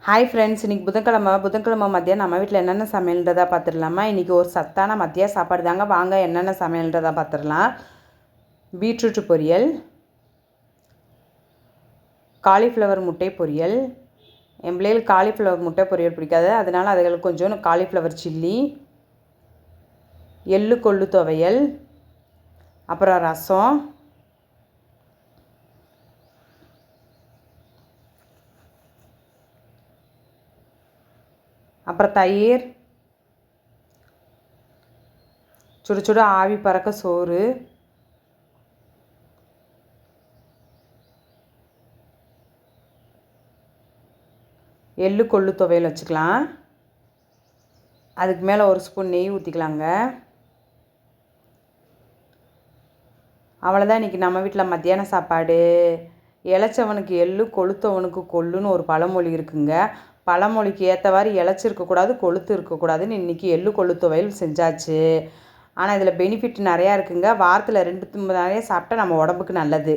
Hi friends, இன்றைக்கி புதன்கிழமை மதியம் நம்ம வீட்டில் என்னென்ன சமையல்ன்றதா பார்த்துடலாமா. இன்றைக்கி ஒரு சத்தான மதிய சாப்பாடு தாங்க. வாங்க என்னென்ன சமையல்ன்றதா பார்த்துடலாம். பீட்ரூட் பொரியல், காலிஃப்ளவர் முட்டை பொரியல். என் பிள்ளைகள் காலிஃப்ளவர் முட்டை பொரியல் பிடிக்காது, அதனால் அதுகளுக்கு கொஞ்சம் காலிஃப்ளவர் சில்லி, எள்ளு கொள்ளு துவையல், அப்புறம் ரசம், அப்புறம் தயிர், சுட சுட ஆவி பறக்க சோறு, எள்ளு கொள்ளு துவையல் வச்சுக்கலாம். அதுக்கு மேலே ஒரு ஸ்பூன் நெய் ஊற்றிக்கலாங்க. அவ்வளோதான் இன்றைக்கி நம்ம வீட்டில் மத்தியான சாப்பாடு. இளைச்சவனுக்கு எள்ளு, கொளுத்தவனுக்கு கொள்ளுன்னு ஒரு பழமொழி இருக்குங்க. பழமொழிக்கு ஏற்றவாறு இளைச்சிருக்கக்கூடாது, கொளுத்து இருக்கக்கூடாதுன்னு இன்றைக்கி எள்ளு கொள்ளு துவையல் செஞ்சாச்சு. ஆனால் இதில் பெனிஃபிட் நிறையா இருக்குங்க. வாரத்தில் 2 நிறைய சாப்பிட்டா நம்ம உடம்புக்கு நல்லது.